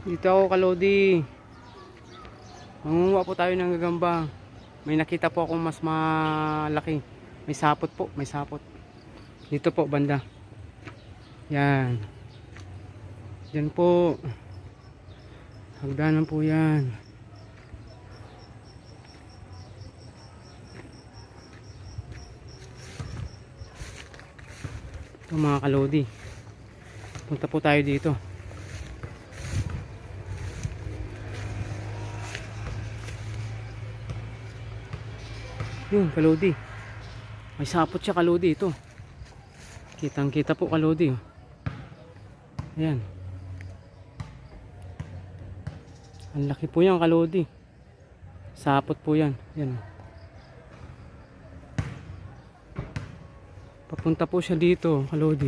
Dito ako, Kalodi. Mangunguha po tayo ng gagamba. May nakita po akong mas malaki. May sapot po, may sapot. Dito po banda. Yan. Diyan po. Hagdanan po yan. Ito mga Kalodi. Punta po tayo dito. Yun, Kalodi. May sapot siya, Kalodi, ito. Kitang kita po, Kalodi. Ayan. Ang laki po yan, Kalodi. Sapot po yan. Ayan. Papunta po siya dito, Kalodi.